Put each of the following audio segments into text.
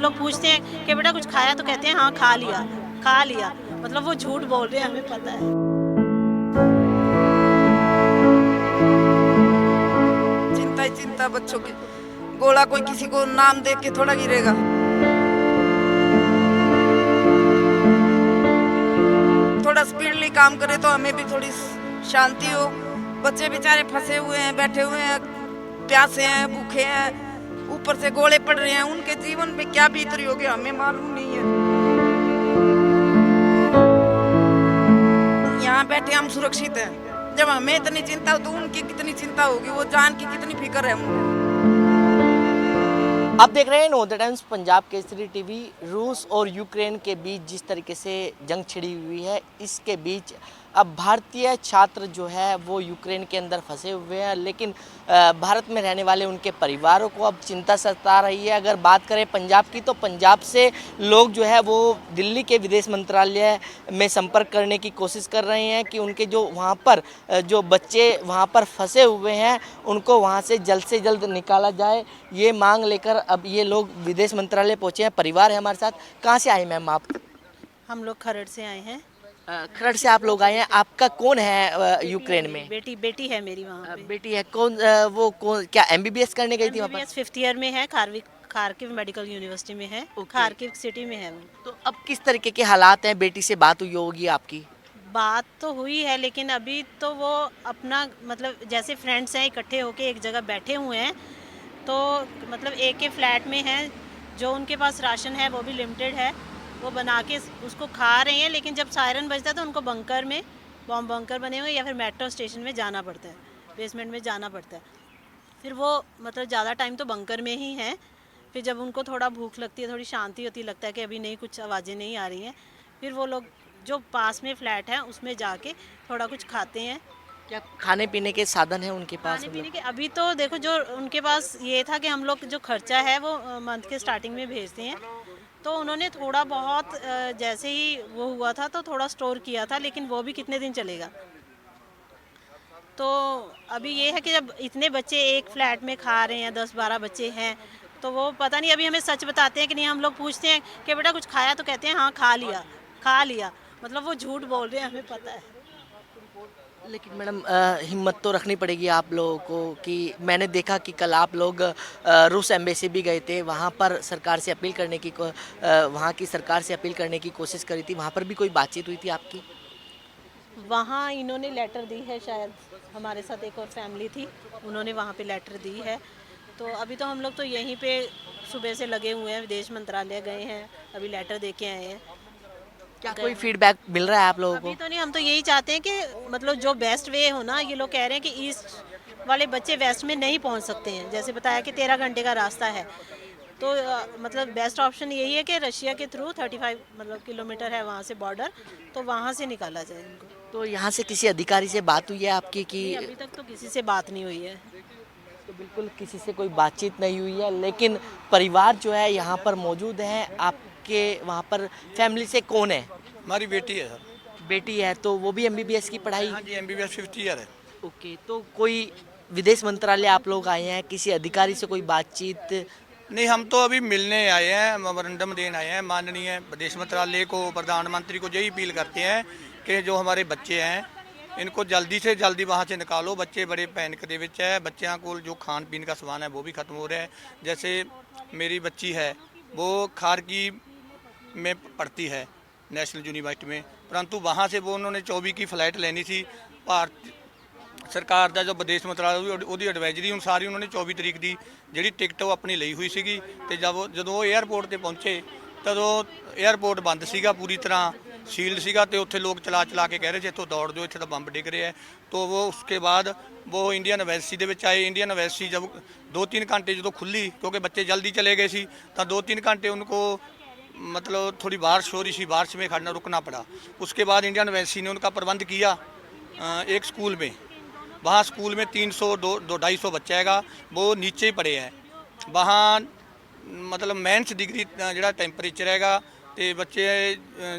हम लोग पूछते हैं कि बेटा कुछ खाया, तो कहते हैं हाँ खा लिया, खा लिया। मतलब वो झूठ बोल रहे हैं, हमें पता है। चिंता ही चिंता बच्चों की। गोला कोई किसी को नाम दे के थोड़ा गिरेगा। थोड़ा स्पीडली काम करे तो हमें भी थोड़ी शांति हो। बच्चे बेचारे फंसे हुए हैं, बैठे हुए हैं, प्यासे हैं, भूखे हैं, ऊपर से गोले पड़ रहे हैं। उनके जीवन में क्या बीत रही होगी हमें मालूम नहीं है। यहाँ बैठे हम सुरक्षित हैं। जब हमें इतनी चिंता हो तो उनकी कितनी चिंता होगी, वो जान की कितनी फिक्र है उनको। आप देख रहे हैं नवोदय टाइम्स पंजाब केसरी टीवी। रूस और यूक्रेन के बीच जिस तरीके से जंग छिड़ी हुई है, इसके बीच अब भारतीय छात्र जो है वो यूक्रेन के अंदर फंसे हुए हैं, लेकिन भारत में रहने वाले उनके परिवारों को अब चिंता सता रही है। अगर बात करें पंजाब की, तो पंजाब से लोग जो है वो दिल्ली के विदेश मंत्रालय में संपर्क करने की कोशिश कर रहे हैं कि उनके जो वहाँ पर जो बच्चे वहाँ पर फंसे हुए हैं उनको वहाँ से जल्द निकाला जाए, ये मांग लेकर अब ये लोग विदेश मंत्रालय पहुँचे हैं। परिवार है हमारे साथ। कहाँ से आए मैम आप? हम लोग खरड़ से आए हैं। खरड़ से आप लोग आए हैं। आपका कौन है यूक्रेन में? बेटी बेटी है मेरी वहाँ पे। बेटी है। कौन वो कौन क्या एमबीबीएस करने गई थी वहाँ पर? एमबीबीएस 5th ईयर में है, खारकिव मेडिकल यूनिवर्सिटी में है। खारकिव सिटी में है वो। तो अब किस तरीके के हालात हैं? बेटी से बात हुई होगी आपकी? बात तो हुई है, लेकिन अभी तो वो अपना मतलब जैसे फ्रेंड्स हैं इकट्ठे होके एक जगह बैठे हुए हैं, तो मतलब एक के फ्लैट में हैं। जो उनके पास राशन है वो भी लिमिटेड है, वो बना के उसको खा रहे हैं। लेकिन जब सायरन बजता है तो उनको बंकर में, बॉम्ब बंकर बने हुए, या फिर मेट्रो स्टेशन में जाना पड़ता है, बेसमेंट में जाना पड़ता है। फिर वो मतलब ज़्यादा टाइम तो बंकर में ही हैं। फिर जब उनको थोड़ा भूख लगती है, थोड़ी शांति होती, लगता है कि अभी नहीं, कुछ आवाज़ें नहीं आ रही हैं, फिर वो लोग जो पास में फ्लैट है उसमें जाके थोड़ा कुछ खाते हैं। क्या खाने पीने के साधन है उनके पास? खाने पीने के अभी तो देखो, जो उनके पास ये था कि हम लोग जो खर्चा है वो मंथ के स्टार्टिंग में भेजते हैं, तो उन्होंने थोड़ा बहुत जैसे ही वो हुआ था तो थोड़ा स्टोर किया था, लेकिन वो भी कितने दिन चलेगा। तो अभी ये है कि जब इतने बच्चे एक फ्लैट में खा रहे हैं, 10-12 बच्चे हैं, तो वो पता नहीं अभी हमें सच बताते हैं कि नहीं। हम लोग पूछते हैं कि बेटा कुछ खाया, तो कहते हैं हाँ खा लिया, खा लिया। मतलब वो झूठ बोल रहे हैं, हमें पता है। लेकिन मैडम हिम्मत तो रखनी पड़ेगी आप लोगों को कि मैंने देखा कि कल आप लोग रूस एम्बेसी भी गए थे, वहाँ पर सरकार से अपील करने की वहाँ की सरकार से अपील करने की कोशिश करी थी। वहाँ पर भी कोई बातचीत हुई थी आपकी? वहाँ इन्होंने लेटर दी है, शायद हमारे साथ एक और फैमिली थी, उन्होंने वहाँ पे लेटर दी है। तो अभी तो हम लोग तो यहीं पे सुबह से लगे हुए हैं, विदेश मंत्रालय गए हैं, अभी लेटर दे के आए हैं। क्या कोई फीडबैक मिल रहा है आप लोगों अभी को? तो नहीं, हम तो यही चाहते हैं कि मतलब जो बेस्ट वे हो ना, ये लोग कह रहे हैं कि ईस्ट वाले बच्चे वेस्ट में नहीं पहुंच सकते हैं, जैसे बताया कि 13 घंटे का रास्ता है। तो मतलब बेस्ट ऑप्शन यही है कि रशिया के थ्रू 35 मतलब किलोमीटर है वहाँ से बॉर्डर, तो वहाँ से निकाला जाए इनको। तो यहाँ से किसी अधिकारी से बात हुई है आपकी कि? नहीं, अभी तक तो किसी से बात नहीं हुई है। तो बिल्कुल किसी से कोई बातचीत नहीं हुई है, लेकिन परिवार जो है यहाँ पर मौजूद है। आपके वहाँ पर फैमिली से कौन है? हमारी बेटी है सर। बेटी है, तो वो भी एमबीबीएस की पढ़ाई? हाँ जी, एमबीबीएस 5th ईयर है। ओके, तो कोई विदेश मंत्रालय आप लोग आए हैं, किसी अधिकारी से कोई बातचीत? नहीं, हम तो अभी मिलने आए हैं, मेमोरेंडम देने आए हैं। माननीय विदेश मंत्रालय को, प्रधानमंत्री को यही अपील करते हैं कि जो हमारे बच्चे हैं इनको जल्दी से जल्दी वहाँ से निकालो। बच्चे बड़े पैनिक ਦੇ ਵਿੱਚ है। बच्चों को जो खान पीन का सामान है वो भी ख़त्म हो रहा है। जैसे मेरी बच्ची है, वो खारकीव में पढ़ती है नेशनल यूनिवर्सिटी में, परंतु वहाँ से वो उन्होंने 24 की फ़लाइट लेनी थी। भारत ਸਰਕਾਰ ਦਾ ਜੋ ਵਿਦੇਸ਼ ਮੰਤਰਾਲਾ ਉਹਦੀ ਐਡਵਾਈਜ਼ਰੀ ਅਨੁਸਾਰ ਹੀ ਉਹਨਾਂ ਨੇ 24 ਤਰੀਕ ਦੀ ਜਿਹੜੀ ਟਿਕਟ ਉਹ ਆਪਣੀ ਲਈ ਹੋਈ ਸੀਗੀ। ਤੇ ਜਦੋਂ ਉਹ 에ਅਰਪੋਰਟ ਤੇ ਪਹੁੰਚੇ ਤਦੋਂ 에ਅਰਪੋਰਟ ਬੰਦ ਸੀਗਾ, ਪੂਰੀ ਤਰ੍ਹਾਂ ਸੀਲਡ ਸੀਗਾ, ਤੇ ਉੱਥੇ ਲੋਕ ਚਲਾ ਕੇ ਕਹਿ ਰਹੇ ਸੀ ਇੱਥੋਂ ਦੌੜ ਜਾਓ, ਇੱਥੇ ਤਾਂ ਬੰਬ ਡਿੱਗ ਰਿਹਾ ਹੈ। तो वो उसके बाद वो इंडियन एम्बेसी ਦੇ ਵਿੱਚ ਆਏ। इंडियन एम्बेसी जब 2-3 घंटे जो खुली, क्योंकि बच्चे जल्दी चले गए सी, तो 2-3 घंटे उनको मतलब थोड़ी बारिश हो रही थी, बारिश में खड़ना रुकना पड़ा। उसके बाद इंडियन एम्बेसी ने उनका प्रबंध किया एक स्कूल में। वहाँ स्कूल में 300-250 बच्चा हैगा, वो नीचे ही पड़े हैं। वहाँ मतलब -, डिग्री जो टैंपरेचर हैगा। तो बच्चे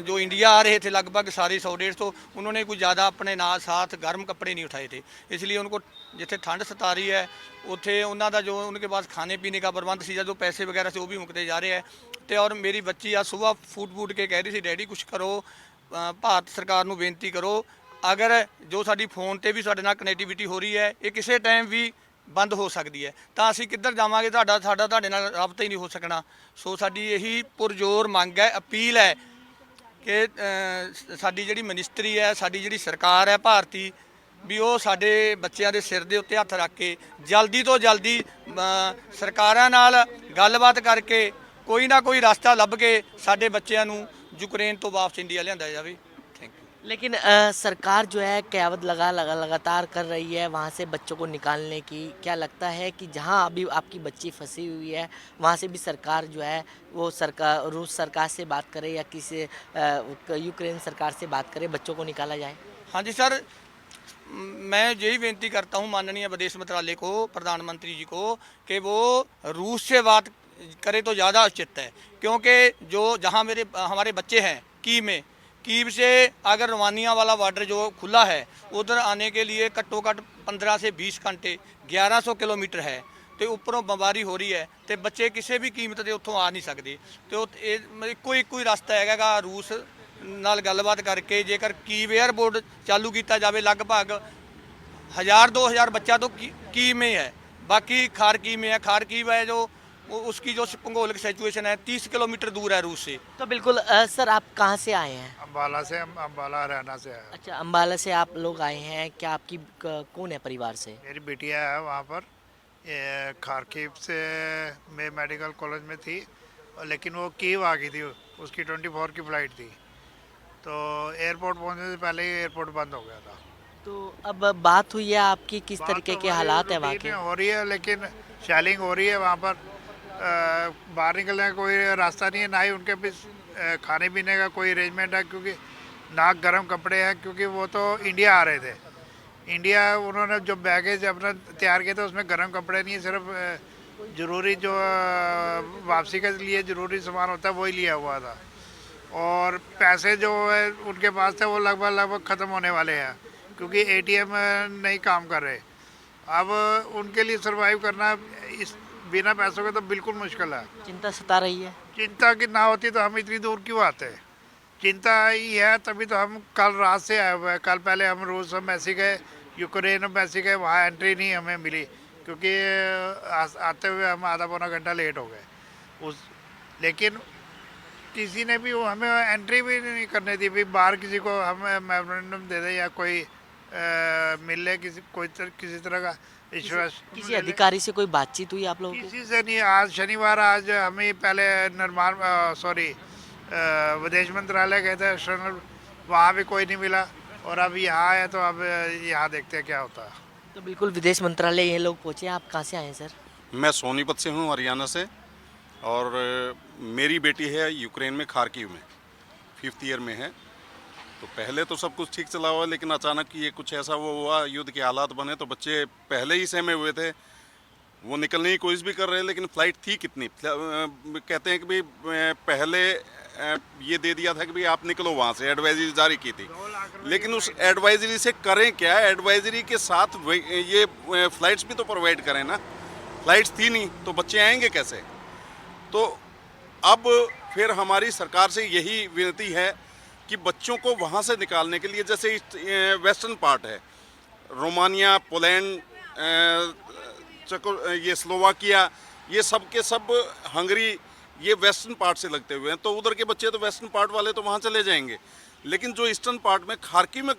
जो इंडिया आ रहे थे लगभग सारे 100-150, उन्होंने कोई ज़्यादा अपने साथ गर्म कपड़े नहीं उठाए थे। इसलिए उनको जिथे ठंड सता रही है उत्थे उन्हों का जो उनके पास खाने पीने का प्रबंध सी, जो पैसे वगैरह से वो भी मुकते जा रहे हैं। ਤੇ ਔਰ ਮੇਰੀ ਬੱਚੀ ਆ ਸੁਬਾਹ ਫੂਟ ਕੇ ਕਹਿ ਰਹੀ ਸੀ ਡੈਡੀ ਕੁਛ ਕਰੋ, ਭਾਰਤ ਸਰਕਾਰ ਨੂੰ ਬੇਨਤੀ ਕਰੋ, ਅਗਰ ਜੋ ਸਾਡੀ ਫੋਨ ਤੇ ਵੀ ਸਾਡੇ ਨਾਲ ਕਨੈਕਟੀਵਿਟੀ ਹੋ ਰਹੀ ਹੈ ਇਹ ਕਿਸੇ ਟਾਈਮ ਵੀ ਬੰਦ ਹੋ ਸਕਦੀ ਹੈ ਤਾਂ ਅਸੀਂ ਕਿੱਧਰ ਜਾਵਾਂਗੇ, ਸਾਡਾ ਤੁਹਾਡੇ ਨਾਲ ਰਾਬਤਾ ਹੀ ਨਹੀਂ ਹੋ ਸਕਣਾ। ਸੋ ਸਾਡੀ ਇਹੀ ਪੁਰਜ਼ੋਰ ਮੰਗ ਹੈ, ਅਪੀਲ ਹੈ ਕਿ ਸਾਡੀ ਜਿਹੜੀ ਮਿਨਿਸਟਰੀ ਹੈ, ਸਾਡੀ ਜਿਹੜੀ ਸਰਕਾਰ ਹੈ ਭਾਰਤੀ, ਵੀ ਉਹ ਸਾਡੇ ਬੱਚਿਆਂ ਦੇ ਸਿਰ ਦੇ ਉੱਤੇ ਹੱਥ ਰੱਖ ਕੇ ਜਲਦੀ ਤੋਂ ਜਲਦੀ ਸਰਕਾਰਾਂ ਨਾਲ ਗੱਲਬਾਤ ਕਰਕੇ ਕੋਈ ਨਾ ਕੋਈ ਰਸਤਾ ਲੱਭ ਕੇ ਸਾਡੇ ਬੱਚਿਆਂ ਨੂੰ ਯੂਕਰੇਨ ਤੋਂ ਵਾਪਸ ਇੰਡੀਆ ਲਿਆਂਦਾ ਜਾਵੇ। Thank you. लेकिन सरकार जो है क़यामत लगातार कर रही है वहाँ से बच्चों को निकालने की। क्या लगता है कि जहाँ अभी आपकी बच्ची फंसी हुई है वहाँ से भी सरकार जो है वो रूस सरकार से बात करे या किसी यूक्रेन सरकार से बात करे, बच्चों को निकाला जाए? हाँ जी सर, मैं यही बेनती करता हूँ माननीय विदेश मंत्रालय को, प्रधानमंत्री जी को, कि वो रूस से बात करे तो ज़्यादा उचित है, क्योंकि जो जहाँ हमारे बच्चे हैं कीव से अगर रोमानिया वाला बॉर्डर जो खुला है उधर आने के लिए घट्टो घट्ट 15 से 20 घंटे 1100 किलोमीटर है तो ऊपरों बमबारी हो रही है तो बच्चे किसी भी कीमत के उत्थों आ नहीं सकते। तो ਇੱਕੋ ਹੀ ਰਸਤਾ ਹੈਗਾ रूस ਨਾਲ ਗੱਲਬਾਤ ਕਰਕੇ ਜੇਕਰ कीव एयरपोर्ट चालू किया जाए लगभग 1000-2000 बच्चा तो कीव में है, बाकी खारकीव में है। खारकीव है जो उसकी जो भूगोलिक सिचुएशन है 30 किलोमीटर दूर है रूस से। तो बिल्कुल सर, आप कहाँ से आए हैं? अम्बाला से, हम अम्बाला हरियाणा से आए। अच्छा, अम्बाला से आप लोग आए हैं। क्या आपकी कौन है परिवार से? मेरी बिटिया है वहाँ पर, ये खारकीव से मैं मेडिकल कॉलेज में थी, लेकिन वो कीव आ गई थी, उसकी 24 की फ़्लाइट थी, तो एयरपोर्ट पहुँचने से पहले ही एयरपोर्ट बंद हो गया था। तो अब बात हुई है आपकी, किस बात तरीके तो के वही हालात है वहाँ रूटीन के? में हो रही है, लेकिन शेलिंग हो रही है वहाँ पर। बाहर निकलने का कोई रास्ता नहीं है, ना ही उनके भी खाने पीने का कोई अरेंजमेंट है, क्योंकि ना गर्म कपड़े हैं, क्योंकि वो तो इंडिया आ रहे थे। इंडिया उन्होंने जो बैगेज अपना तैयार किया था उसमें गर्म कपड़े नहीं है, सिर्फ ज़रूरी जो वापसी के लिए ज़रूरी सामान होता है वही लिया हुआ था, और पैसे जो है उनके पास थे वो लगभग ख़त्म होने वाले हैं, क्योंकि एटीएम नहीं काम कर रहे। अब उनके लिए सरवाइव करना इस बिना पैसों के तो बिल्कुल मुश्किल है। चिंता सता रही है। चिंता की ना होती तो हम इतनी दूर क्यों आते? चिंता ही है, तभी तो हम कल रात से आए हुए हैं। कल पहले हम रूस एम्बेसी गए, यूक्रेन एम्बेसी गए, वहाँ एंट्री नहीं हमें मिली, क्योंकि आते हुए हम आधा पौना घंटा लेट हो गए लेकिन किसी ने भी हमें एंट्री भी नहीं करने दी। भी बाहर किसी को हमें मेमोरेंडम दे दे या कोई मिल ले, किसी तरह का विश्वास। किसी अधिकारी से कोई बातचीत हुई आप लोगों की? किसी से नहीं। आज शनिवार, आज हमें पहले विदेश मंत्रालय गए थे एक्सटर्नल, वहाँ भी कोई नहीं मिला, और अब यहाँ आए तो अब यहाँ देखते हैं क्या होता है। तो बिल्कुल विदेश मंत्रालय ये लोग पहुँचे। आप कहाँ से आए हैं सर? मैं सोनीपत से हूँ, हरियाणा से, और मेरी बेटी है यूक्रेन में, खारकीव में, 5th ईयर में है। तो पहले तो सब कुछ ठीक चला हुआ, लेकिन अचानक ये कुछ ऐसा वो हुआ, युद्ध के हालात बने, तो बच्चे पहले ही सहमे हुए थे, वो निकलने की कोशिश भी कर रहे हैं, लेकिन फ़्लाइट थी कितनी, कहते हैं कि भाई पहले ये दे दिया था कि भाई आप निकलो वहाँ से, एडवाइजरी जारी की थी, लेकिन उस एडवाइजरी से करें क्या? एडवाइजरी के साथ ये फ़्लाइट्स भी तो प्रोवाइड करें ना। फ़्लाइट्स थी नहीं तो बच्चे आएंगे कैसे? तो अब फिर हमारी सरकार से यही विनती है कि बच्चों को वहाँ से निकालने के लिए, जैसे वेस्टर्न पार्ट है, रोमानिया, पोलैंड, ये स्लोवाकिया, ये सब के सब, हंगरी, ये वेस्टर्न पार्ट से लगते हुए हैं, तो उधर के बच्चे तो वेस्टर्न पार्ट वाले तो वहाँ चले जाएंगे, लेकिन जो ईस्टर्न पार्ट में खारकी में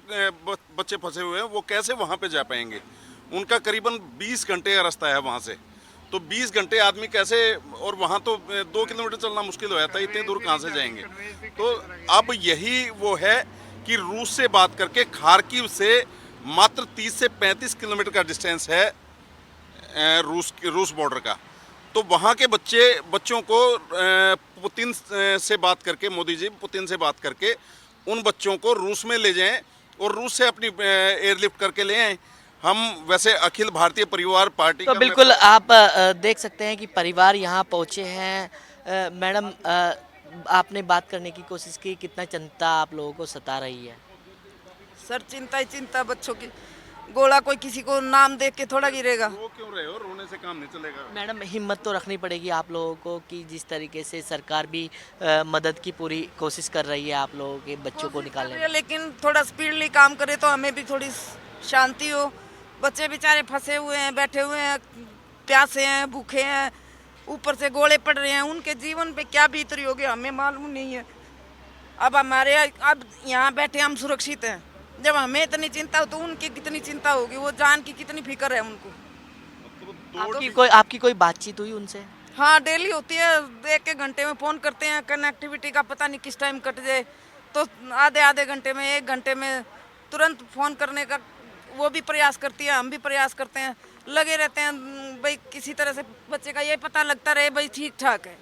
बच्चे फंसे हुए हैं वो कैसे वहाँ पे जा पाएंगे? उनका करीबन 20 घंटे का रास्ता है वहाँ से, तो 20 घंटे आदमी कैसे, और वहाँ तो 2 किलोमीटर चलना मुश्किल हो जाता है, इतनी दूर कहाँ से जाएंगे? तो अब यही वो है कि रूस से बात करके, खारकीव से मात्र 30 से 35 किलोमीटर का डिस्टेंस है रूस बॉर्डर का, तो वहाँ के बच्चों को पुतिन से बात करके, मोदी जी पुतिन से बात करके उन बच्चों को रूस में ले जाएं और रूस से अपनी एयरलिफ्ट करके ले आएँ। हम वैसे अखिल भारतीय परिवार पार्टी तो बिल्कुल आप देख सकते हैं कि परिवार यहाँ पहुँचे हैं। मैडम, आपने बात करने की कोशिश की, कितना चिंता आप लोगों को सता रही है? सर चिंता ही चिंता बच्चों की। गोला कोई किसी को नाम देख के थोड़ा गिरेगा। रो क्यों रहे हो? रोने से काम नहीं चलेगा। मैडम हिम्मत तो रखनी पड़ेगी आप लोगों को कि जिस तरीके से सरकार भी मदद की पूरी कोशिश कर रही है आप लोगों के बच्चों को निकालने में। लेकिन थोड़ा स्पीडली काम करे तो हमें भी थोड़ी शांति हो। बच्चे बेचारे फंसे हुए हैं, बैठे हुए हैं, प्यासे हैं, भूखे हैं, ऊपर से गोले पड़ रहे हैं। उनके जीवन पे क्या बीत रही होगी हमें मालूम नहीं है। अब यहाँ बैठे हम सुरक्षित हैं। जब हमें इतनी चिंता हो तो उनकी कितनी चिंता होगी, वो जान की कितनी फिक्र है उनको। आपकी कोई बातचीत हुई उनसे? हाँ, डेली होती है। एक एक घंटे में फ़ोन करते हैं। कनेक्टिविटी का पता नहीं किस टाइम कट जाए, तो आधे घंटे में, 1 घंटे में तुरंत फ़ोन करने का वो भी प्रयास करती है, हम भी प्रयास करते हैं। लगे रहते हैं भाई, किसी तरह से बच्चे का ये पता लगता रहे भाई ठीक ठाक है।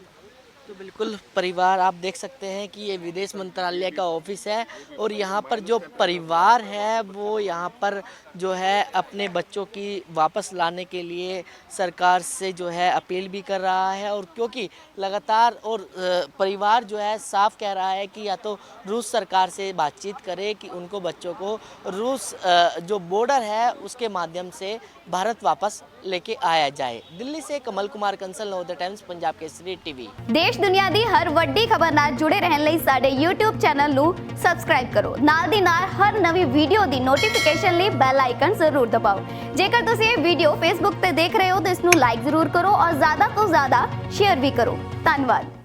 तो बिल्कुल परिवार आप देख सकते हैं कि ये विदेश मंत्रालय का ऑफिस है और यहाँ पर जो परिवार है वो यहाँ पर जो है अपने बच्चों की वापस लाने के लिए सरकार से जो है अपील भी कर रहा है। और क्योंकि लगातार और परिवार जो है साफ कह रहा है कि या तो रूस सरकार से बातचीत करे कि उनको बच्चों को रूस जो बॉर्डर है उसके माध्यम से भारत वापस लेके आया जाए। दिल्ली से कमल कुमार कंसल, नवोदय टाइम्स, पंजाब केसरी टीवी। देश दुनिया ਦੀ हर ਵੱਡੀ ਖਬਰ ਨਾਲ ਜੁੜੇ ਰਹਿਣ ਲਈ ਸਾਡੇ YouTube ਚੈਨਲ ਨੂੰ ਸਬਸਕ੍ਰਾਈਬ ਕਰੋ। ਨਾਲ ਦੀ ਨਾਲ ਹਰ ਨਵੀਂ ਵੀਡੀਓ ਦੀ ਨੋਟੀਫਿਕੇਸ਼ਨ ਲਈ ਬੈਲ ਆਈਕਨ ਜ਼ਰੂਰ ਦਬਾਓ। ਜੇਕਰ ਤੁਸੀਂ ਇਹ ਵੀਡੀਓ Facebook ਤੇ ਦੇਖ ਰਹੇ ਹੋ ਤਾਂ ਇਸ ਨੂੰ ਲਾਈਕ ਜ਼ਰੂਰ ਕਰੋ ਔਰ ਜ਼ਿਆਦਾ ਤੋਂ ਜ਼ਿਆਦਾ ਸ਼ੇਅਰ ਵੀ ਕਰੋ। ਧੰਨਵਾਦ।